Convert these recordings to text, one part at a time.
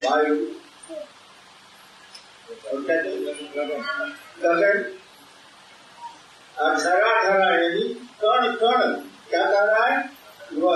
वायु और गगन और धरा धरा यानी कण कण क्या कर रहा है वह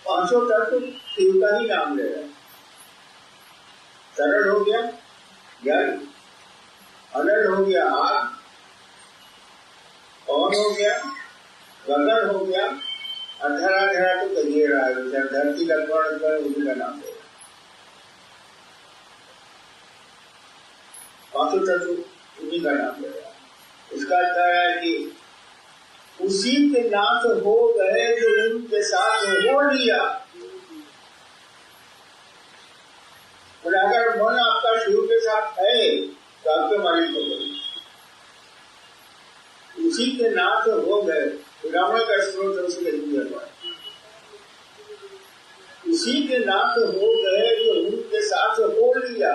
पांचों तत्व शिव का ही नाम ले रहा है। सरल हो गया जल, अनल हो गया आग, पवन हो गया, गगन हो गया, धरा धरा तो करिए रहा है धरती का कण कण उसी का नाम है। पांचों तत्व उन्हीं का नाम ले रहा है। इसका अर्थ है कि उसी के नाथ हो गए जो उनके साथ हो लिया। और अगर मन आपका शिव के साथ है तो आपके मालिक हो गए, उसी के नाथ हो गए। रावण का स्रोत उसके लिए उसी के नाथ हो गए जो उनके साथ हो लिया।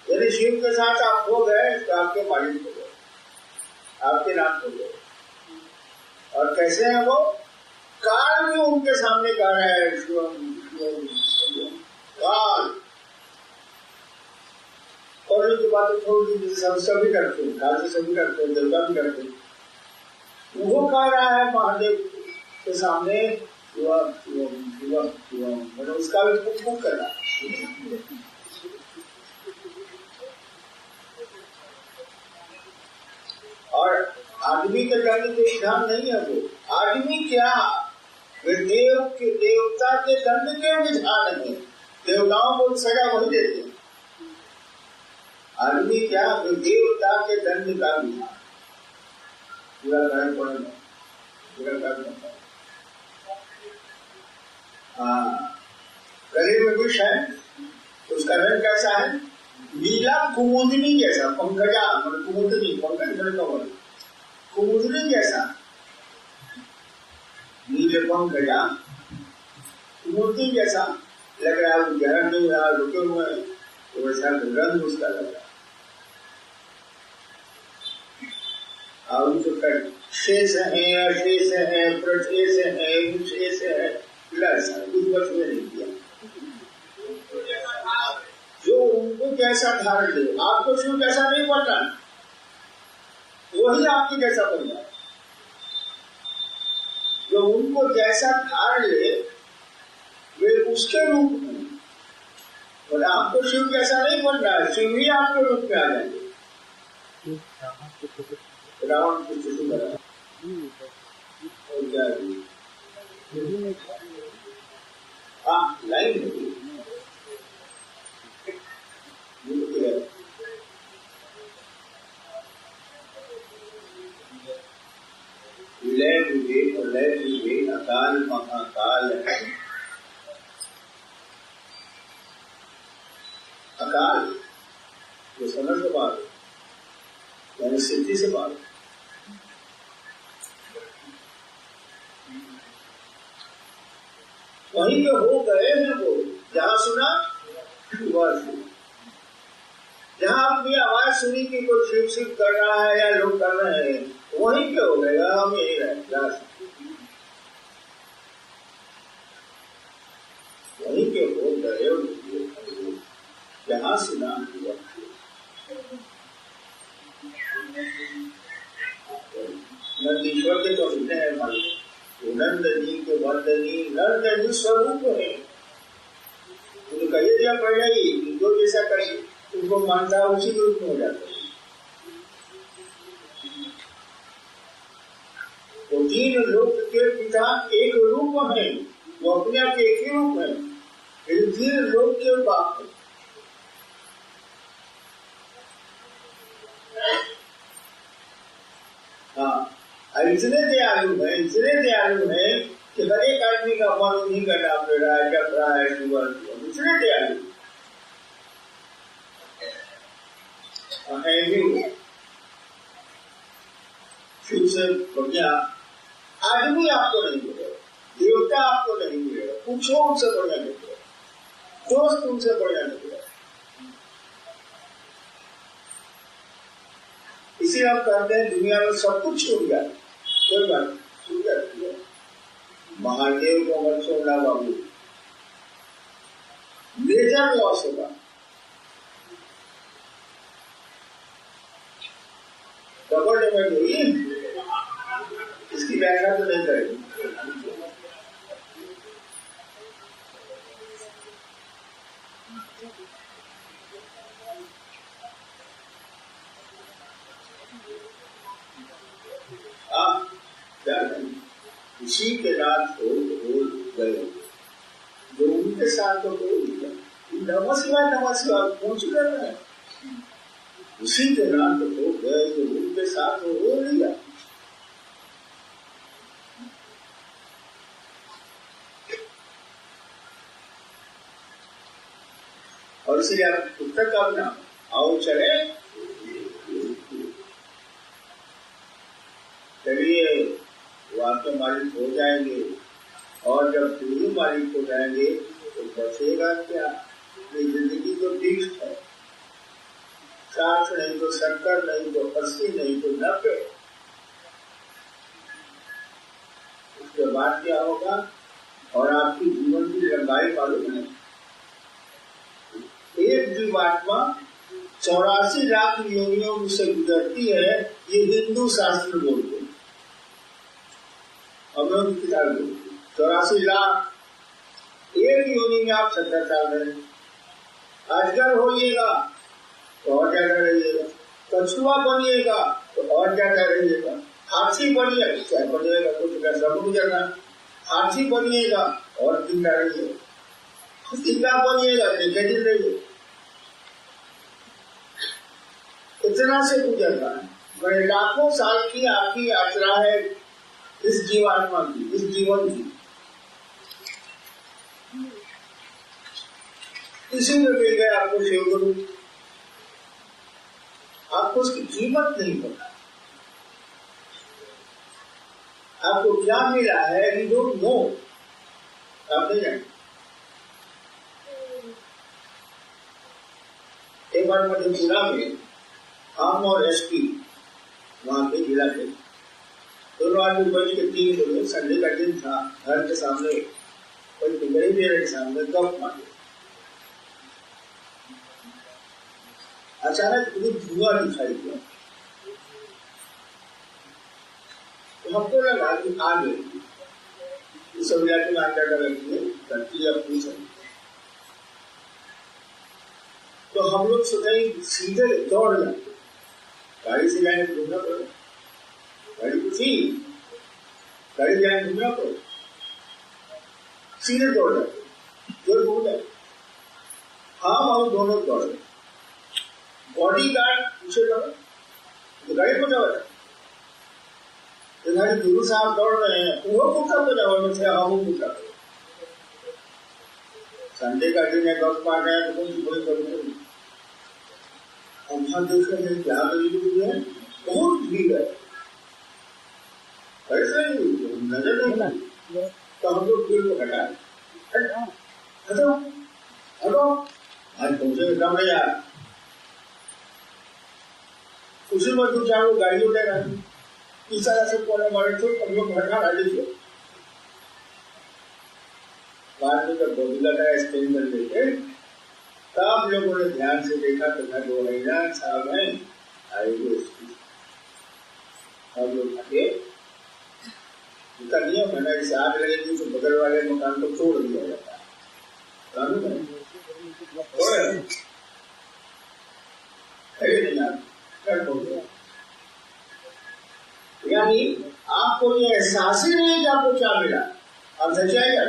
यदि शिव के साथ आप हो गए तो आपके मालिक हो गए, आपके नाथ हो गए। और कैसे है वो? काल भी उनके सामने कह रहा है शिवम शिवम शिवम काल। और उनकी बातें थोड़ी सभी करते हैं, काल से सभी करते हैं, देवता भी करते हैं। वो कह रहा है महादेव के सामने शिवम शिवम शिवम शिवम, मतलब उसका भी खूब कर रहा है। और आदमी के दंड के विधान नहीं है वो। आदमी क्या, वे देव के देवता के दंड के विधान है। देवताओं को सजा वही देते हैं। आदमी क्या, वे देवता के दंड का विधान पूरा करना पड़ेगा, पूरा करना। हाँ, गले में विष है, उसका रंग कैसा है? नीला कुमुदनी जैसा, पंकजा मतलब कुमुदनी, पंकज मतलब कमल, कुमुदनी जैसा नीले पंकजा कुमुदनी जैसा लग रहा है। ग्रहण नहीं रहा, रुके हुए हैं, तो वैसा रंग उसका लग रहा है। और उनको शेष है, अशेष है, प्रशेष है, विशेष है, प्लस कुछ बच में नहीं किया। जो उनको कैसा धारण ले, आपको शिव कैसा नहीं बनना, वही आपकी कैसा बन जाए। जो उनको जैसा धारण ले वे उसके रूप में, और आपको शिव कैसा नहीं बनना है, शिव ही आपके रूप में आ जाएंगे। रावण की स्थिति बना और क्या लाइन है विलय विवेक और लय विवेक, अकाल महाकाल है। अकाल जो समय से बात यानी सिद्धि से बात, वहीं पे हो गए हैं वो। जहां सुना वह सुना, जहां अपनी आवाज सुनी कि कोई शिव शिव कर रहा है या लोग कर रहे हैं, वहीं पे हो गए। हम यही रहे, वहीं पे हो गए जहां सुना। नंदीश्वर के तो सुनते हैं मालिक, नंद जी के वर्दनी नंद जी स्वरूप है। उन्होंने कही दिया पहले ही, जो जैसा करे उनको मानता उसी रूप में हो जाता है। तो तीन लोक के पिता एक रूप है, वो अपने आप एक ही रूप है, तीन लोक के बाप है। हाँ, इतने दयालु है कि हर एक आदमी का मन उन्हीं का नाम ले रहा है, जप रहा है, इतने दयालु शिव से बढ़िया आदमी आपको नहीं मिलेगा, देवता आपको नहीं मिलेगा, पूछो उनसे बढ़िया नहीं मिलेगा, दोस्त उनसे बढ़िया नहीं मिलेगा। इसी हम कहते हैं दुनिया में सब कुछ छूट गया, कोई बात छूट जाती है। महादेव को मत छोड़ना बाबू, मेजर लॉस होगा। डबल डबल हुई, इसकी व्याख्या तो नहीं करेगी। आप उसी के साथ हो गए, जो उनके साथ हो गए, नमस्कार पहुंच गए, उसी के नाम हो गए, जो उनके साथ हो लिया। और इसलिए आप पुस्तक का नाम आओ चले, चलिए वो आपके मालिक हो जाएंगे। और जब पूरी मालिक हो जाएंगे तो बचेगा क्या? ये जिंदगी तो फिक्स है, 60 नहीं तो 70 नहीं तो 80 नहीं तो 90। उसके बाद क्या होगा? और आपकी जीवन की लंबाई मालूम है, एक जीवात्मा 84 लाख योनियों से गुजरती है, ये हिंदू शास्त्र बोलते हैं। हम लोग की किताब बोलते 84 लाख, एक योनि में आप 70 साल रहे। अजगर होइएगा तो और ज्यादा रहिएगा, कछुआ बनिएगा तो और ज्यादा रहिएगा, हाथी बनिएगा क्या बनिएगा, कुछ सब गुजरना। हाथी बनिएगा और जिंदा रहिएगा, जिंदा बनिएगा दिन रहिएगा, इतना से गुजरना है। बड़े लाखों साल की आपकी यात्रा है इस जीवात्मा की, इस जीवन की। इसी में मिल गए आपको शिव गुरु, आपको उसकी कीमत नहीं पता। आपको क्या मिला है यू डोंट नो, आप नहीं जानते। एक बार मधेपुरा में हम और एसपी वहां पे जिला थे, दोनों आदमी बैठ के 3 लोग, संडे का दिन था, घर के सामने गरीब मेरे के सामने गप मारे। अचानक मुझे धुआं दिखाई दिया, तो हमको लगा कि आ गई इस सब इलाके में आकर धरती या पूछ। तो हम लोग सोचे सीधे दौड़ जाते, गाड़ी से जाए घूमना पड़े, गाड़ी तो थी, गाड़ी जाए घूमना पड़े, सीधे दौड़ जाते, जोर घूम जाए। हम और दोनों दौड़ गए, बॉडी गार्ड पीछे दौड़े तो गाड़ी को जाओ, तुम्हारे गुरु साहब दौड़ रहे हैं, वो पुस्तक को जाओ में थे, हम पुस्तक संडे का दिन है, गप मार रहे हैं, तो कौन सी बड़ी करूँ। हम यहाँ देख रहे हैं क्या गरीबी है, बहुत भीड़ है, ऐसा ही नजर नहीं। तो हम लोग भीड़ को हटाए, हटो हटो, आज पहुंचे कम नहीं यार। उसी में 2-4 गाड़ी उठेगा, इस तरह से कोने मारे थे, हम लोग हटा ला लीजिए। बाद में जब बॉडी लगाया स्टेन कर देते, तब लोगों ने ध्यान से देखा तो घर वो रहीना साहब है आएंगे। हम लोग आगे उनका नियम है ना, इसे आग लगेगी तो बगल वाले मकान को तोड़ दिया जाता है, कानून है। यानी आपको ये एहसास ही नहीं है कि आपको क्या मिला, आप सच्चाई है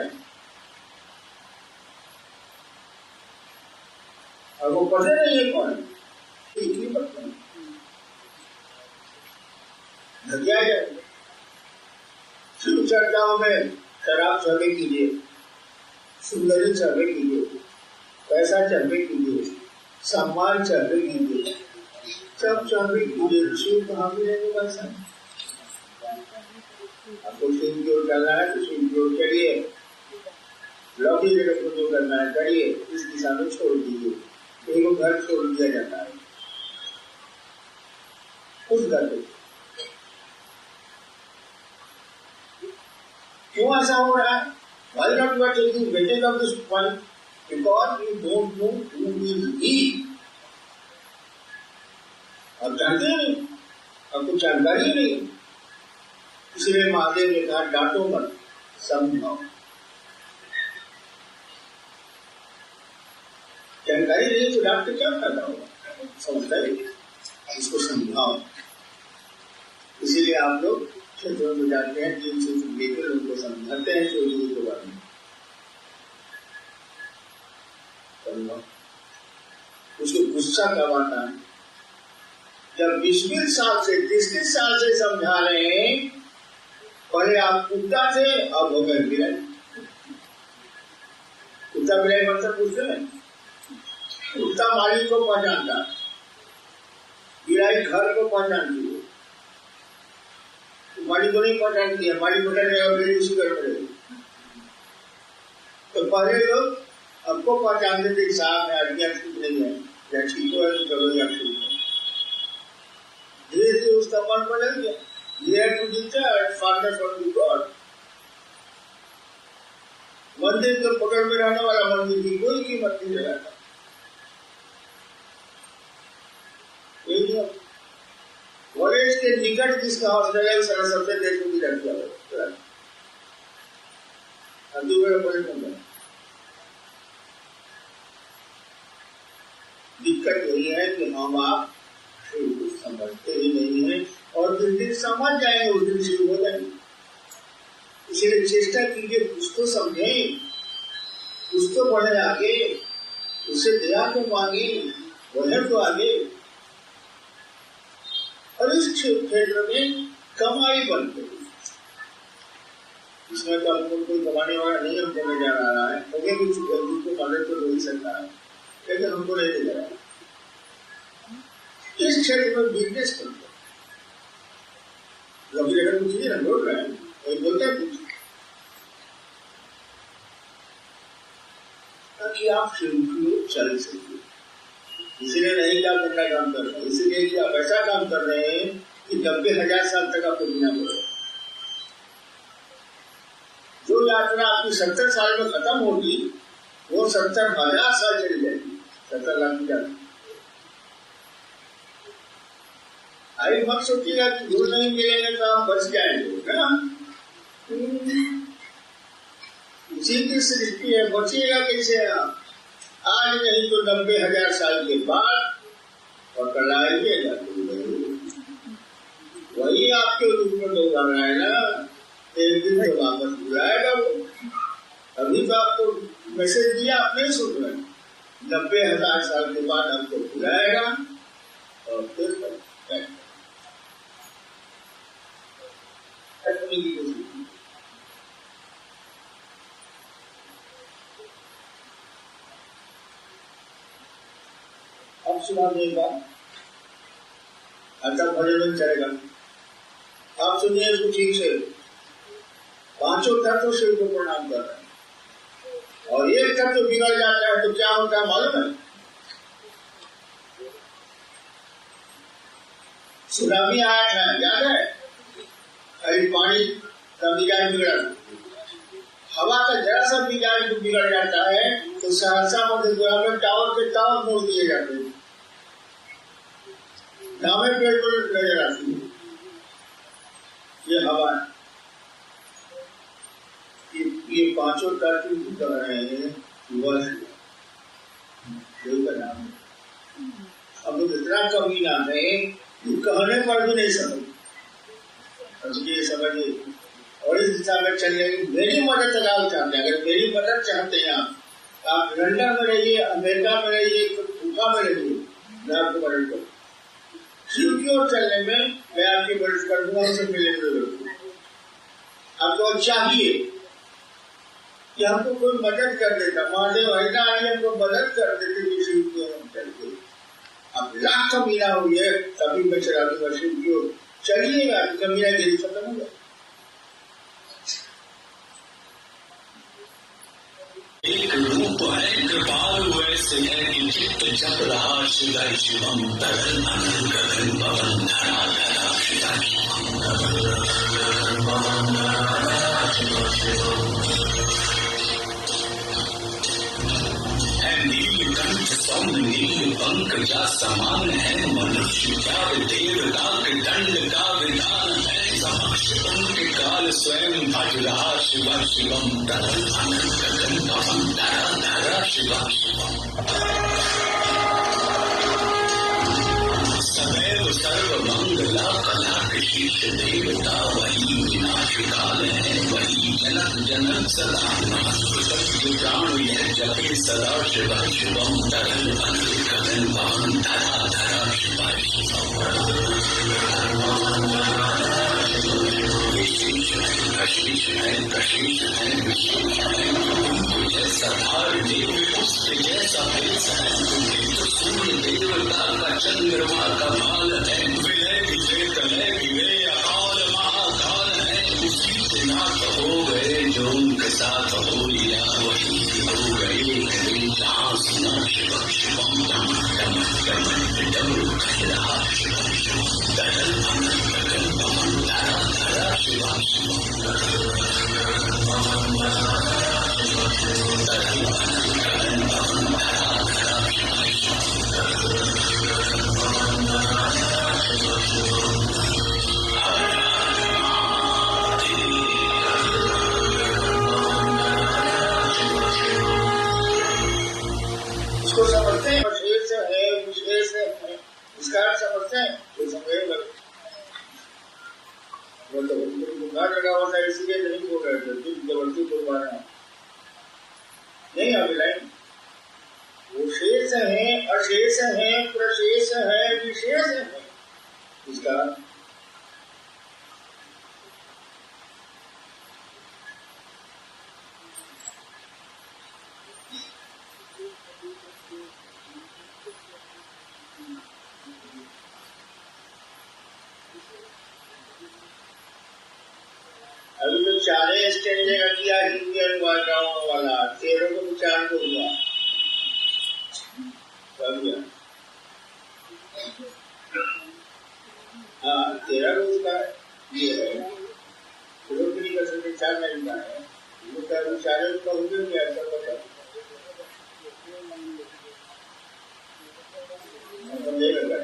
और वो पता नहीं है कौन है। शिव चर्चाओं में शराब चढ़े कीजिए, सुंदरी चढ़े कीजिए, पैसा चढ़े कीजिए, सम्मान चढ़े कीजिए, सब चढ़े कीजिए, शिव कहाँ मिलेंगे पैसा। आपको शिव की ओर करना है तो शिव की ओर चढ़िए, लौकी जगत को जो करना है करिए, इस दिशा में छोड़ दीजिए। एक घर छोड़ दिया जाता है उस घर को, क्यों ऐसा हो रहा है? Why not you are taking weightage of this point? because you don't know who is he. अब जानते नहीं, आपको जानकारी नहीं, इसलिए महादेव ने कहा डांटो मत, समझाओ। जानकारी नहीं तो डांट के क्या फायदा होगा, समझता है, इसको समझाओ। इसीलिए आप लोग क्षेत्रों में जाते हैं, जिन से लेकर उनको समझाते हैं चोरी के बारे में। उसको गुस्सा कब आता है? जब 20-20 साल से 30-30 साल से समझा रहे हैं, पहले आप कुत्ता थे, अब हो गए बिलाई। कुत्ता बिलाई मतलब पूछते हैं, कुत्ता मालिक को पहचानता, बिलाई घर को पहचानती है, मालिक को नहीं पहचानती है, मालिक पहचान जाएगा फिर उसी घर में रहेगी। तो पहले लोग आपको पहचानते थे, साहब है आज्ञा ठीक नहीं है, या ठीक है तो चलो या ठीक है। धीरे धीरे उसका मन बदल गया। ये to discharge father from the god. मंदिर के पकड़ में रहने वाला मंदिर की कोई कीमत नहीं लगाता। वॉलेट के निकट जिसका हॉस्टल है सारा सबसे देशों की रख दिया। दिक्कत यही है कि हम आप कुछ समझते ही नहीं है, और जिस दिन समझ जाएंगे उस दिन शुरू हो जाएंगे। इसीलिए चेष्टा कीजिए, उसको समझें, उसको बढ़े आगे, उससे दया को मांगे, बढ़े तो आगे। और इस क्षेत्र में कमाई बनते, इसमें तो हमको कोई कमाने वाला नहीं हमको ले जा रहा है, अगर कुछ को मदद तो हो ही सकता है, लेकिन हमको नहीं ले जा रहा है। इस क्षेत्र में बिजनेस करते कभी अगर कुछ नहीं बोल रहे हैं, कोई बोलता है कुछ, ताकि आप चल सके। इसीलिए नहीं कि आप अपना काम कर रहे हैं, इसीलिए कि आप ऐसा काम कर रहे हैं कि 90,000 साल तक आपको जीना पड़ेगा। जो यात्रा आपकी 70 साल में खत्म होगी, वो 70,000 साल चली जाएगी, 70 लाख की यात्रा। आई मत सोचिएगा कि गुरु नहीं मिलेंगे तो आप बच जाएंगे ना, उसी की सृष्टि है, बचिएगा कैसे आप? आज नहीं तो 90,000 साल के बाद पकड़ आएंगे, वही आपके रूप में दोहरा रहा है ना, एक दिन तो वापस बुलाएगा वो। अभी तो आपको मैसेज दिया, आप नहीं सुन रहे, 90,000 साल के बाद आपको बुलाएगा और फिर अब सुना देगा, अच्छा भजन चलेगा। आप सुनिए इसको ठीक से। पांचों तत्व शिव को प्रणाम कर रहे हैं, और एक तत्व बिगड़ जाता है तो क्या होता है मालूम है? सुनामी आया था, याद है? अरे पानी का मिजाज बिगड़ा, हवा का जरा सा मिजाज बिगड़ जाता है तो सहरसा मधेपुरा में टावर के टावर मोड़ दिए जाते हैं, नामे पेड़ पर नजर आती है। ये हवा, ये पांचों तत्व कर रहे हैं, शिव का नाम है। अब इतना कमी ना है कि कहने पर भी नहीं समझ, ये समझिए, और इस दिशा में चल रही। मेरी मदद लगाओ चाहते हैं, अगर मेरी मदद चाहते हैं आप लंदन में रहिए, अमेरिका में रहिए, भूखा में रहिए, मैं आपको मदद करूँ। शिव की ओर चलने में मैं आपकी मदद कर दूंगा, उनसे मिलने की जरूरत है। आपको चाहिए कि हमको कोई मदद कर देता, महादेव ऐसा आइए हमको मदद कर देते कि शिव की ओर हम चलते। अब लाख कमीना हुई है तभी मैं चला दूंगा शिव की ओर, चलिएगा कमीना गिरी खत्म हो गया। एक रूप है कृपालु ऐसे है कि चित्त जप रहा शिवाय शिवम तरल अनल गगन पवन धरा धरा शिवाय शिवम नीलकंठ सौम्य नील पंकजा समान है, मनुष्य क्या देवता के दंड का विधान है, समक्ष उनके काल स्वयं भज रहा शिव शिवम तरल अनंत गगन पवन धरा धरा शिव शिवम। सदैव सर्व मंगला कला शीर्ष देवता वही विनाश काल है, वही जनक जनक सदा नमस्कृत प्राण यह जपे सदा शिव शिवम तरल अनल गगन पवन धरा धरा शिव शिवम। विशेष है प्रशेष है प्रशेष है विशेष है, जैसा धार देव पुष्प जैसा भेष है, तो सूर्य देवता का चंद्रमा का माल है, विलय विजय कलय विवेय अकाल महाकाल है, उसी से नाथ हो गए जो उनके साथ हो लिया, वही हो गए गए जहाँ सुना शिव शिवम दम दम दम डमरू कह रहा शिव शिवम तरल अनल गगन पवन धरा धरा शिव शिवम। तरल अनल गगन पवन धरा धरा इसको समझते हैं, विशेष है विशेष है, इसका अर्थ समझते हैं तो समझे लगे। लगा होता है इसलिए नहीं बोल रहे थे, तुम जबरदस्ती बोलवा रहे हैं नहीं। अभी लाइन वो शेष है अशेष है प्रशेष है विशेष है, इसका अभी तो 4 स्टेज का किया हिंदी अनुवाद वाला, 13 को 4 को हुआ हाँ 13 को उसका ये है, फिरोजपुरी का सबसे 4 महीना है, उसका 4 का हो गया ऐसा पता नहीं लगा।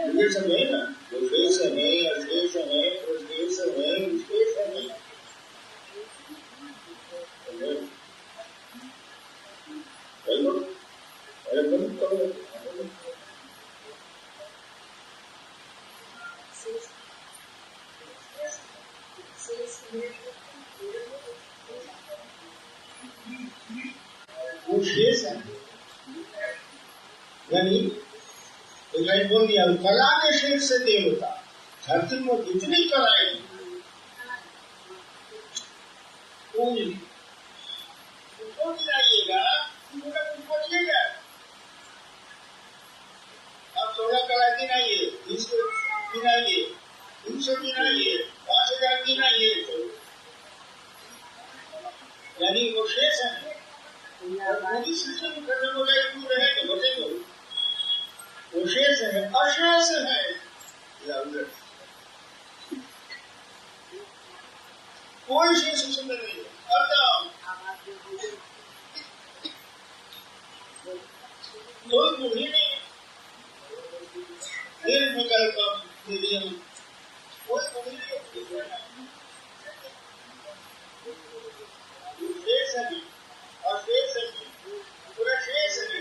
मुझे समझे ना, विशेष है अशेष है प्रशेष है विशेष है, वो शेष है यानी बोल दिया कला के शेष से देवता धरती में जितनी कलाएं उनको गिनाइएगा, उनको गिनेगा। आप 16 कला गिनाइए, 20 गिनाइए, 300 गिनाइए, 5000 गिनाइए, यानी वो शेष है। पूरी सृष्टि में खत्म हो जाए क्यों रहेगा बचेगा, वो शेष है अशेष है। कोई शेष उसमें नहीं है, कोई बुढ़ी नहीं, निर्विकल्प निर्यम, कोई बुढ़ी नहीं, शेष है अशेष है पूरा शेष है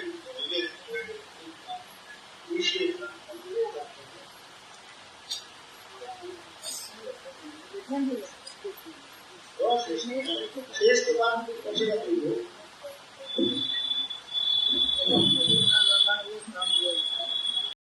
विशेष। शेष के बाद